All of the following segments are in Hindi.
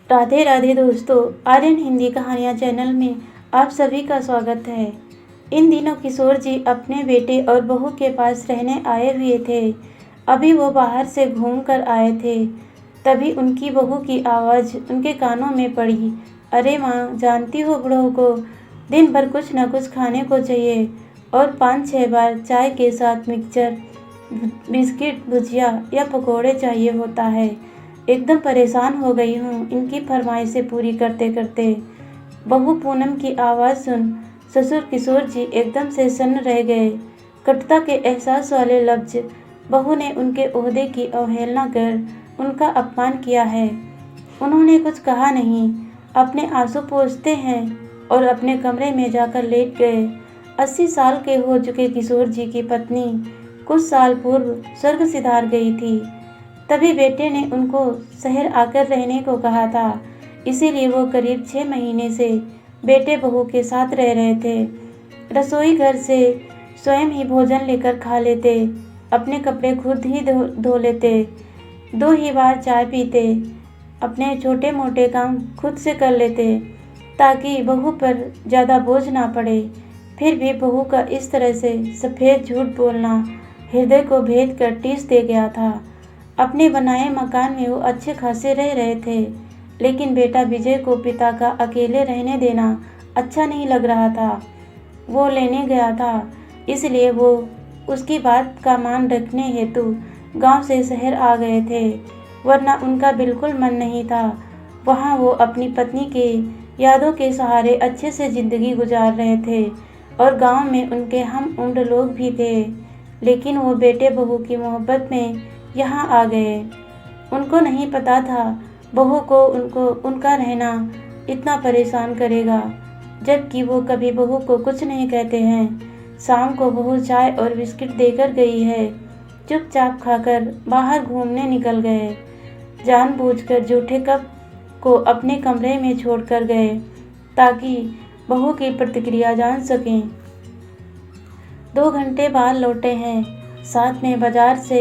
राधे राधे दोस्तों, आर्यन हिंदी कहानियाँ चैनल में आप सभी का स्वागत है। इन दिनों किशोर जी अपने बेटे और बहू के पास रहने आए हुए थे। अभी वो बाहर से घूम कर आए थे, तभी उनकी बहू की आवाज़ उनके कानों में पड़ी। अरे माँ, जानती हो बूढ़ों को दिन भर कुछ न कुछ खाने को चाहिए और 5-6 बार चाय के साथ मिक्सचर, बिस्किट, भुजिया या पकौड़े चाहिए होता है। एकदम परेशान हो गई हूँ इनकी फरमाइशें पूरी करते करते। बहू पूनम की आवाज़ सुन ससुर किशोर जी एकदम से सन्न रह गए। कटुता के एहसास वाले लफ्ज। बहू ने उनके ओहदे की अवहेलना कर उनका अपमान किया है। उन्होंने कुछ कहा नहीं, अपने आंसू पोंछते हैं और अपने कमरे में जाकर लेट गए। 80 साल के हो चुके किशोर जी की पत्नी कुछ साल पूर्व स्वर्ग सिधार गई थी। तभी बेटे ने उनको शहर आकर रहने को कहा था, इसीलिए वो करीब 6 महीने से बेटे बहू के साथ रह रहे थे। रसोई घर से स्वयं ही भोजन लेकर खा लेते, अपने कपड़े खुद ही धो लेते, 2 ही बार चाय पीते, अपने छोटे मोटे काम खुद से कर लेते ताकि बहू पर ज़्यादा बोझ ना पड़े। फिर भी बहू का इस तरह से सफ़ेद झूठ बोलना हृदय को भेद कर टीस दे गया था। अपने बनाए मकान में वो अच्छे खासे रह रहे थे, लेकिन बेटा विजय को पिता का अकेले रहने देना अच्छा नहीं लग रहा था। वो लेने गया था, इसलिए वो उसकी बात का मान रखने हेतु गांव से शहर आ गए थे, वरना उनका बिल्कुल मन नहीं था। वहाँ वो अपनी पत्नी के यादों के सहारे अच्छे से ज़िंदगी गुजार रहे थे और गांव में उनके हम उम्र लोग भी थे, लेकिन वो बेटे बहू की मोहब्बत में यहाँ आ गए। उनको नहीं पता था बहू को उनका रहना इतना परेशान करेगा, जबकि वो कभी बहू को कुछ नहीं कहते हैं। शाम को बहू चाय और बिस्किट देकर गई है, चुपचाप खाकर बाहर घूमने निकल गए। जानबूझकर जूठे कप को अपने कमरे में छोड़कर गए ताकि बहू की प्रतिक्रिया जान सकें। 2 घंटे बाद लौटे हैं, साथ में बाजार से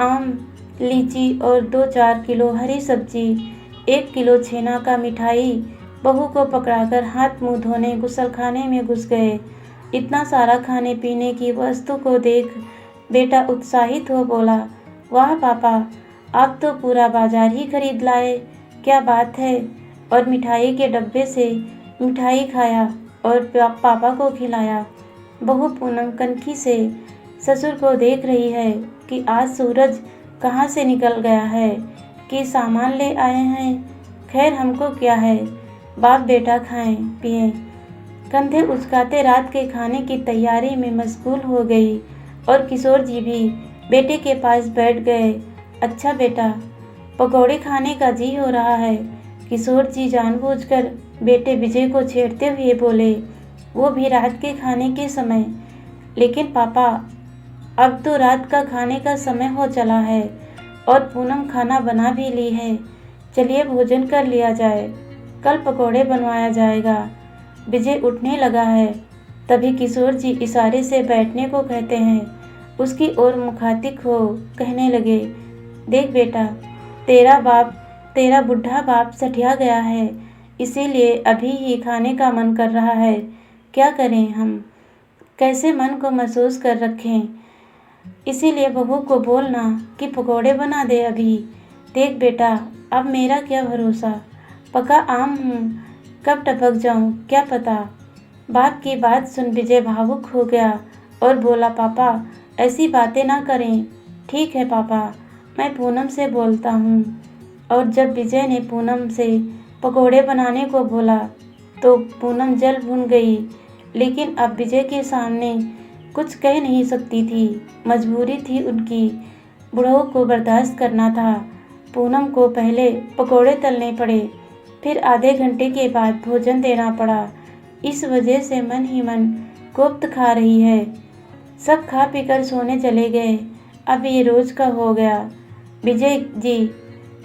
आम, लीची और 2-4 किलो हरी सब्जी, 1 किलो छेना का मिठाई। बहू को पकड़ाकर हाथ मुंह धोने गुसलखाने में घुस गए। इतना सारा खाने पीने की वस्तु को देख बेटा उत्साहित हो बोला, वाह पापा, आप तो पूरा बाजार ही खरीद लाए, क्या बात है। और मिठाई के डब्बे से मिठाई खाया और पापा को खिलाया। बहू पूनम कनखी से ससुर को देख रही है कि आज सूरज कहाँ से निकल गया है कि सामान ले आए हैं। खैर हमको क्या है, बाप बेटा खाएं पिएं। कंधे उचकाते रात के खाने की तैयारी में मशगूल हो गई और किशोर जी भी बेटे के पास बैठ गए। अच्छा बेटा, पकौड़े खाने का जी हो रहा है। किशोर जी जानबूझकर बेटे विजय को छेड़ते हुए बोले, वो भी रात के खाने के समय। लेकिन पापा, अब तो रात का खाने का समय हो चला है और पूनम खाना बना भी ली है। चलिए भोजन कर लिया जाए, कल पकौड़े बनवाया जाएगा। विजय उठने लगा है, तभी किशोर जी इशारे से बैठने को कहते हैं। उसकी ओर मुखातिब हो कहने लगे, देख बेटा, तेरा बुढ़ा बाप सठिया गया है, इसीलिए अभी ही खाने का मन कर रहा है। क्या करें हम, कैसे मन को महसूस कर रखें। इसीलिए बहू को बोलना कि पकौड़े बना दे अभी। देख बेटा, अब मेरा क्या भरोसा, पका आम हूँ, कब टपक जाऊँ क्या पता। बाप की बात सुन विजय भावुक हो गया और बोला, पापा ऐसी बातें ना करें। ठीक है पापा, मैं पूनम से बोलता हूँ। और जब विजय ने पूनम से पकौड़े बनाने को बोला तो पूनम जल भुन गई, लेकिन अब विजय के सामने कुछ कह नहीं सकती थी, मजबूरी थी उनकी। बुढ़ऊ को बर्दाश्त करना था। पूनम को पहले पकौड़े तलने पड़े, फिर आधे घंटे के बाद भोजन देना पड़ा। इस वजह से मन ही मन कोफ्त खा रही है। सब खा पीकर सोने चले गए। अब ये रोज का हो गया। विजय जी,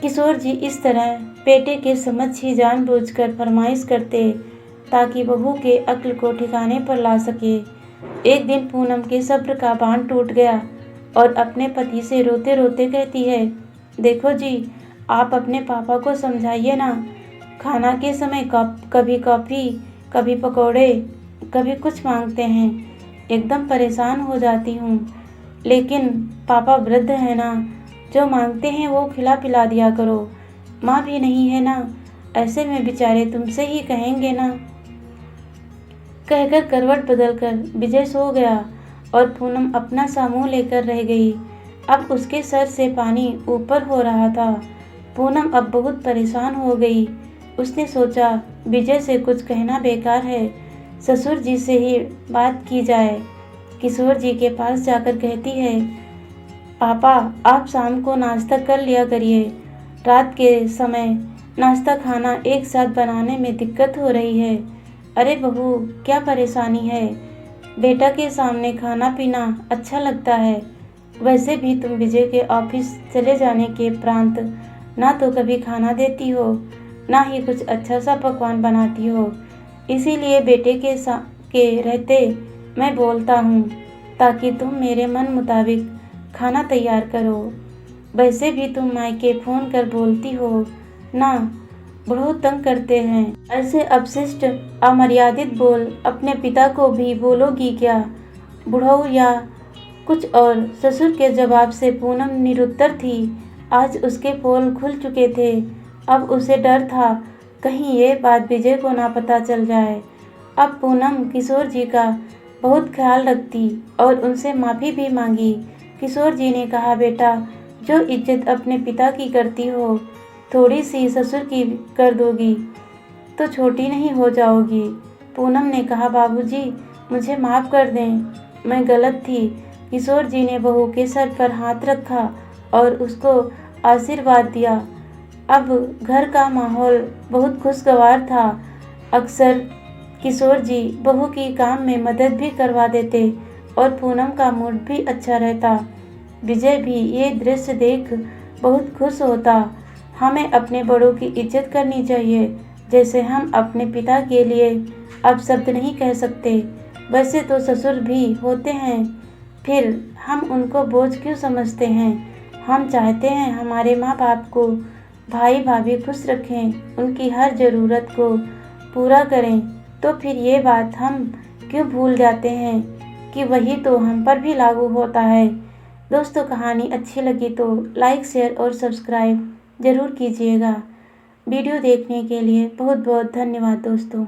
किशोर जी इस तरह बेटे के समक्ष ही जानबूझकर फरमाइश करते ताकि बहू के अक्ल को ठिकाने पर ला सके। एक दिन पूनम के सब्र का बांध टूट गया और अपने पति से रोते रोते कहती है, देखो जी, आप अपने पापा को समझाइए ना, खाना के समय कभी कॉफ़ी, कभी पकौड़े, कभी कुछ मांगते हैं। एकदम परेशान हो जाती हूँ। लेकिन पापा वृद्ध हैं ना, जो मांगते हैं वो खिला पिला दिया करो। माँ भी नहीं है ना, ऐसे में बेचारे तुमसे ही कहेंगे ना। कहकर करवट बदलकर विजय सो गया और पूनम अपना सा मुँह लेकर रह गई। अब उसके सर से पानी ऊपर हो रहा था। पूनम अब बहुत परेशान हो गई। उसने सोचा विजय से कुछ कहना बेकार है, ससुर जी से ही बात की जाए। किशोर जी के पास जाकर कहती है, पापा आप शाम को नाश्ता कर लिया करिए। रात के समय नाश्ता खाना एक साथ बनाने में दिक्कत हो रही है। अरे बहू, क्या परेशानी है? बेटा के सामने खाना पीना अच्छा लगता है। वैसे भी तुम विजय के ऑफिस चले जाने के उपरांत ना तो कभी खाना देती हो, ना ही कुछ अच्छा सा पकवान बनाती हो। इसीलिए बेटे के रहते मैं बोलता हूँ, ताकि तुम मेरे मन मुताबिक खाना तैयार करो। वैसे भी तुम मायके फ़ोन कर बोलती हो ना, बहुत तंग करते हैं। ऐसे अपशिष्ट अमर्यादित बोल अपने पिता को भी बोलोगी क्या, बुढ़ऊ या कुछ और? ससुर के जवाब से पूनम निरुत्तर थी। आज उसके पोल खुल चुके थे। अब उसे डर था कहीं ये बात विजय को ना पता चल जाए। अब पूनम किशोर जी का बहुत ख्याल रखती और उनसे माफ़ी भी मांगी। किशोर जी ने कहा, बेटा जो इज्जत अपने पिता की करती हो, थोड़ी सी ससुर की कर दोगी तो छोटी नहीं हो जाओगी। पूनम ने कहा, बाबूजी मुझे माफ़ कर दें, मैं गलत थी। किशोर जी ने बहू के सर पर हाथ रखा और उसको आशीर्वाद दिया। अब घर का माहौल बहुत खुशगवार था। अक्सर किशोर जी बहू की काम में मदद भी करवा देते और पूनम का मूड भी अच्छा रहता। विजय भी ये दृश्य देख बहुत खुश होता। हमें अपने बड़ों की इज्जत करनी चाहिए, जैसे हम अपने पिता के लिए अब शब्द नहीं कह सकते। वैसे तो ससुर भी होते हैं, फिर हम उनको बोझ क्यों समझते हैं? हम चाहते हैं हमारे माँ बाप को भाई भाभी खुश रखें, उनकी हर ज़रूरत को पूरा करें। तो फिर ये बात हम क्यों भूल जाते हैं कि वही तो हम पर भी लागू होता है। दोस्तों, कहानी अच्छी लगी तो लाइक, शेयर और सब्सक्राइब ज़रूर कीजिएगा। वीडियो देखने के लिए बहुत बहुत धन्यवाद दोस्तों।